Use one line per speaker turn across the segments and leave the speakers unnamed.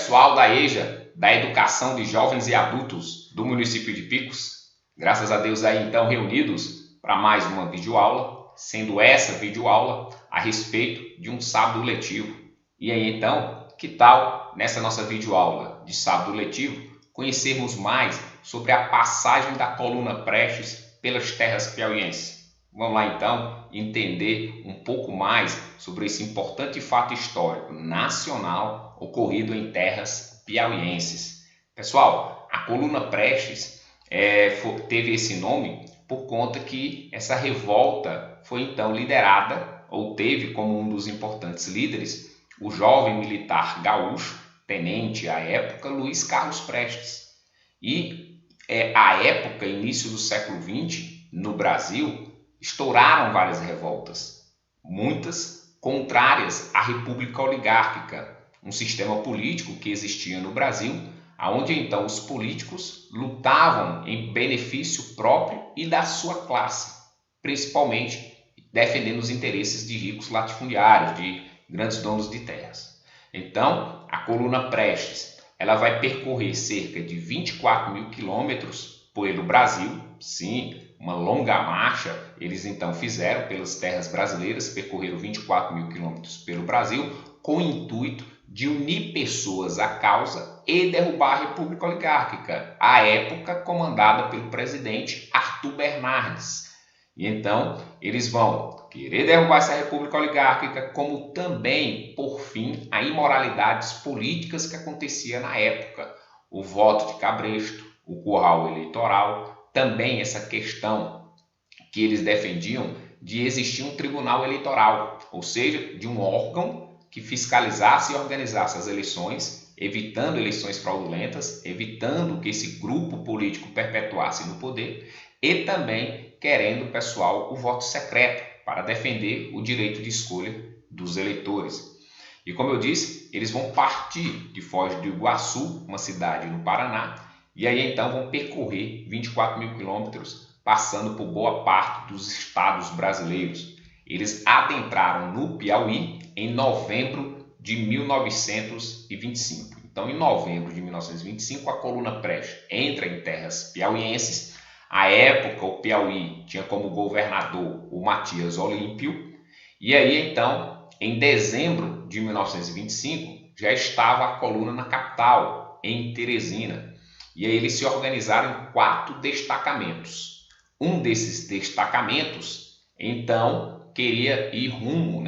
pessoal da EJA, da Educação de Jovens e Adultos do município de Picos. Graças a Deus aí então reunidos para mais uma videoaula, sendo essa videoaula a respeito de um sábado letivo. E aí então, que tal nessa nossa videoaula de sábado letivo conhecermos mais sobre a passagem da coluna Prestes pelas terras piauienses? Vamos lá então entender um pouco mais sobre esse importante fato histórico nacional ocorrido em terras piauienses. Pessoal, a coluna Prestes teve esse nome por conta que essa revolta foi então liderada, ou teve como um dos importantes líderes, o jovem militar gaúcho, tenente à época, Luiz Carlos Prestes. E à época, início do século XX, no Brasil, estouraram várias revoltas, muitas contrárias à República Oligárquica, um sistema político que existia no Brasil, onde então os políticos lutavam em benefício próprio e da sua classe, principalmente defendendo os interesses de ricos latifundiários, de grandes donos de terras. Então, a coluna Prestes, ela vai percorrer cerca de 24 mil quilômetros pelo Brasil, sim, uma longa marcha, eles então fizeram pelas terras brasileiras, percorreram 24 mil quilômetros pelo Brasil, com o intuito de unir pessoas à causa e derrubar a República Oligárquica, à época comandada pelo presidente Arthur Bernardes. E então, eles vão querer derrubar essa República Oligárquica, como também, por fim, a imoralidades políticas que acontecia na época. O voto de cabresto, o curral eleitoral, também essa questão que eles defendiam de existir um tribunal eleitoral, ou seja, de um órgão que fiscalizasse e organizasse as eleições, evitando eleições fraudulentas, evitando que esse grupo político perpetuasse no poder, e também querendo, pessoal, o voto secreto para defender o direito de escolha dos eleitores. E como eu disse, eles vão partir de Foz do Iguaçu, uma cidade no Paraná, e aí então vão percorrer 24 mil quilômetros, passando por boa parte dos estados brasileiros. Eles adentraram no Piauí em novembro de 1925. Então, em novembro de 1925, a coluna Prestes entra em terras piauienses. À época, o Piauí tinha como governador o Matias Olímpio. E aí, então, em dezembro de 1925, já estava a coluna na capital, em Teresina. E aí eles se organizaram em 4 destacamentos. Um desses destacamentos, então, queria ir rumo,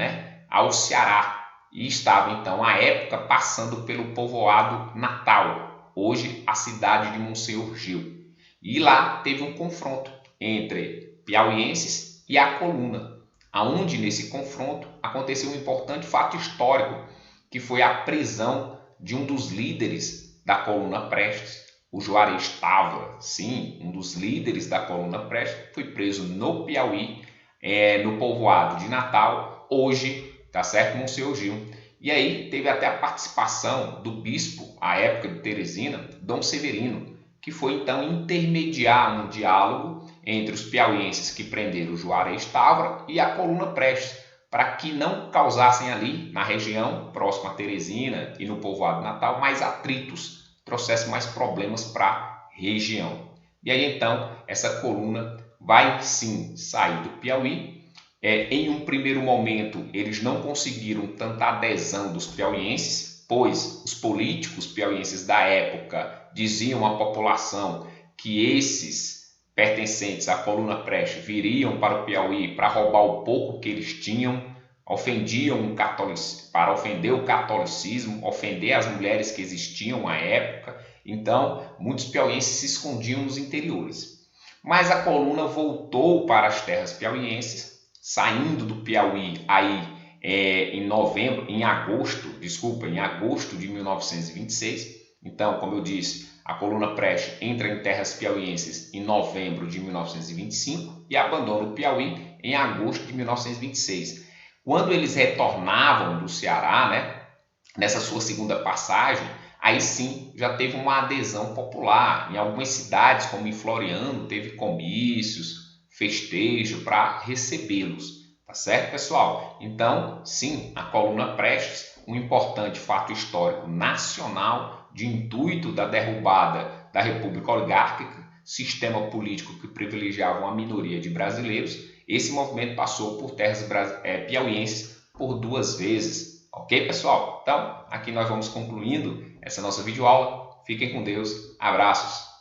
ao Ceará. E estava, então, à época, passando pelo povoado Natal, hoje a cidade de Monsenhor Gil. E lá teve um confronto entre piauienses e a coluna, aonde nesse confronto aconteceu um importante fato histórico, que foi a prisão de um dos líderes da coluna Prestes, o Juarez Távora. Sim, um dos líderes da coluna Prestes foi preso no Piauí, no povoado de Natal, hoje, tá certo, Monsenhor Gil. E aí teve até a participação do bispo, à época de Teresina, Dom Severino, que foi então intermediar um diálogo entre os piauienses que prenderam o Juarez Távora e a coluna Prestes, para que não causassem ali na região, próxima a Teresina e no povoado Natal, mais atritos, trouxesse mais problemas para a região. E aí então essa coluna vai sim sair do Piauí. Em um primeiro momento eles não conseguiram tanta adesão dos piauienses, pois os políticos piauienses da época diziam à população que esses pertencentes à coluna Prestes viriam para o Piauí para roubar o pouco que eles tinham, ofendiam para ofender o catolicismo, ofender as mulheres que existiam à época. Então, muitos piauienses se escondiam nos interiores. Mas a coluna voltou para as terras piauienses, saindo do Piauí aí em agosto de 1926. Então, como eu disse, a coluna Prestes entra em terras piauienses em novembro de 1925 e abandona o Piauí em agosto de 1926. Quando eles retornavam do Ceará, nessa sua segunda passagem, aí sim já teve uma adesão popular. Em algumas cidades, como em Floriano, teve comícios, festejo para recebê-los, tá certo, pessoal? Então, sim, a coluna Prestes, um importante fato histórico nacional de intuito da derrubada da República Oligárquica, sistema político que privilegiava uma minoria de brasileiros. Esse movimento passou por terras piauienses por 2 vezes. Ok, pessoal? Então, aqui nós vamos concluindo essa nossa videoaula. Fiquem com Deus. Abraços.